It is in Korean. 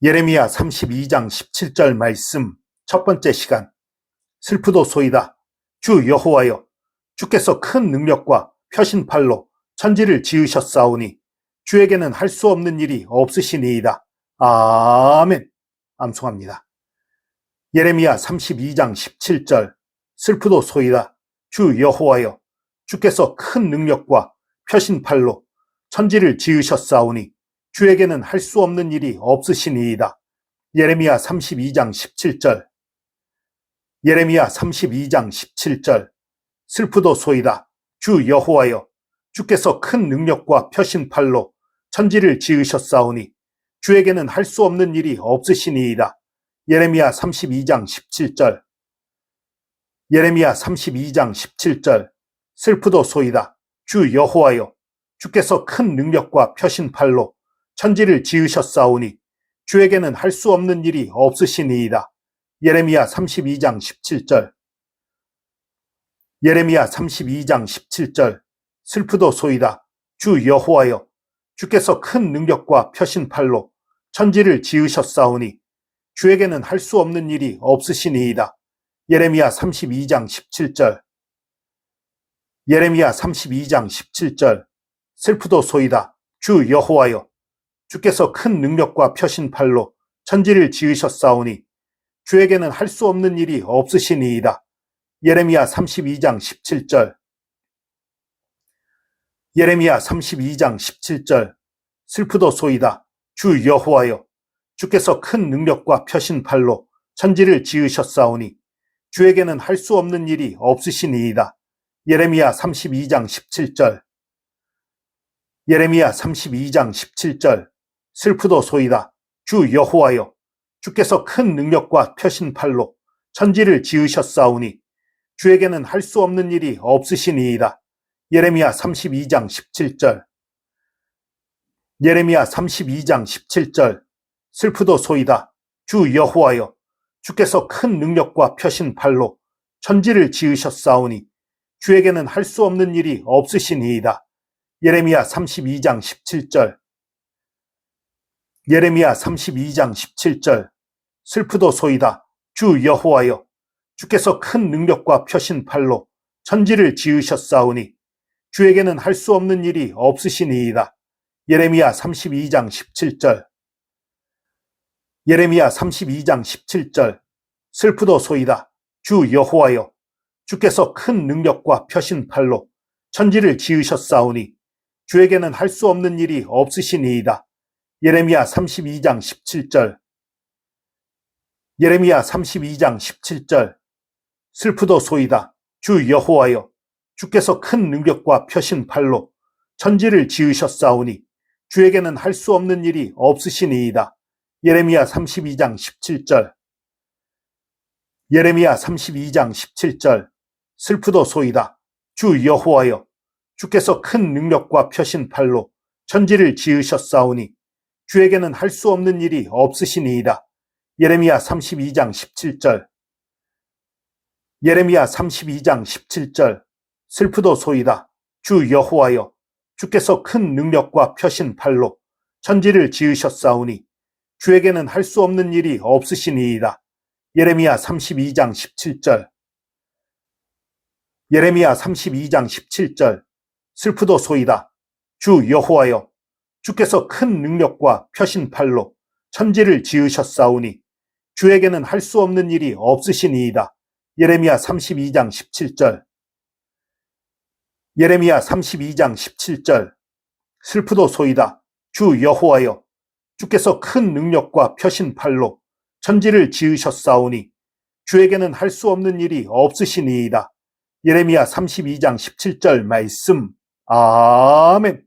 예레미야 32장 17절 말씀 첫 번째 시간. 슬프도소이다. 주 여호와여, 주께서 큰 능력과 표신팔로 천지를 지으셨사오니 주에게는 할 수 없는 일이 없으시니이다. 아멘. 암송합니다. 예레미야 32장 17절. 슬프도소이다. 주 여호와여, 주께서 큰 능력과 표신팔로 천지를 지으셨사오니 주에게는 할 수 없는 일이 없으시니이다. 예레미야 32장 17절. 예레미야 32장 17절. 슬프도소이다. 주 여호와여, 주께서 큰 능력과 표신팔로 천지를 지으셨사오니 주에게는 할 수 없는 일이 없으시니이다. 예레미야 32장 17절. 예레미야 32장 17절. 슬프도소이다. 주 여호와여, 주께서 큰 능력과 표신팔로 천지를 지으셨사오니 주에게는 할 수 없는 일이 없으시니이다. 예레미야 32장 17절. 예레미야 32장 17절. 슬프도소이다. 주 여호와여, 주께서 큰 능력과 표신팔로 천지를 지으셨사오니 주에게는 할 수 없는 일이 없으시니이다. 예레미야 32장 17절. 예레미야 32장 17절. 슬프도소이다. 주 여호와여, 주께서 큰 능력과 표신팔로 천지를 지으셨사오니 주에게는 할 수 없는 일이 없으시니이다. 예레미야 32장 17절. 예레미야 32장 17절. 슬프도소이다. 주 여호와여, 주께서 큰 능력과 표신팔로 천지를 지으셨사오니 주에게는 할 수 없는 일이 없으시니이다. 예레미야 32장 17절. 예레미야 32장 17절. 슬프도소이다. 주 여호와여, 주께서 큰 능력과 표신팔로 천지를 지으셨사오니 주에게는 할 수 없는 일이 없으시니이다. 예레미야 32장 17절. 예레미야 32장 17절. 슬프도소이다. 주 여호와여, 주께서 큰 능력과 표신팔로 천지를 지으셨사오니 주에게는 할 수 없는 일이 없으시니이다. 예레미야 32장 17절. 예레미야 32장 17절. 슬프도소이다. 주 여호와여, 주께서 큰 능력과 표신팔로 천지를 지으셨사오니 주에게는 할 수 없는 일이 없으시니이다. 예레미야 32장 17절. 예레미야 32장 17절. 슬프도소이다. 주 여호와여, 주께서 큰 능력과 표신팔로 천지를 지으셨사오니 주에게는 할 수 없는 일이 없으시니이다. 예레미야 32장 17절. 예레미야 32장 17절. 슬프도소이다. 주 여호와여, 주께서 큰 능력과 표신팔로 천지를 지으셨사오니 주에게는 할 수 없는 일이 없으시니이다. 예레미야 32장 17절. 예레미야 32장 17절. 슬프도소이다. 주 여호와여, 주께서 큰 능력과 표신팔로 천지를 지으셨사오니 주에게는 할 수 없는 일이 없으시니이다. 예레미야 32장 17절. 예레미야 32장 17절. 슬프도소이다. 주 여호와여, 주께서 큰 능력과 표신팔로 천지를 지으셨사오니 주에게는 할 수 없는 일이 없으시니이다. 예레미야 32장 17절. 예레미야 32장 17절. 슬프도소이다. 주 여호와여, 주께서 큰 능력과 표신팔로 천지를 지으셨사오니 주에게는 할 수 없는 일이 없으시니이다. 예레미야 32장 17절. 예레미야 32장 17절. 슬프도소이다. 주 여호와여, 주께서 큰 능력과 표신팔로 천지를 지으셨사오니 주에게는 할 수 없는 일이 없으시니이다. 예레미야 32장 17절 말씀. 아멘.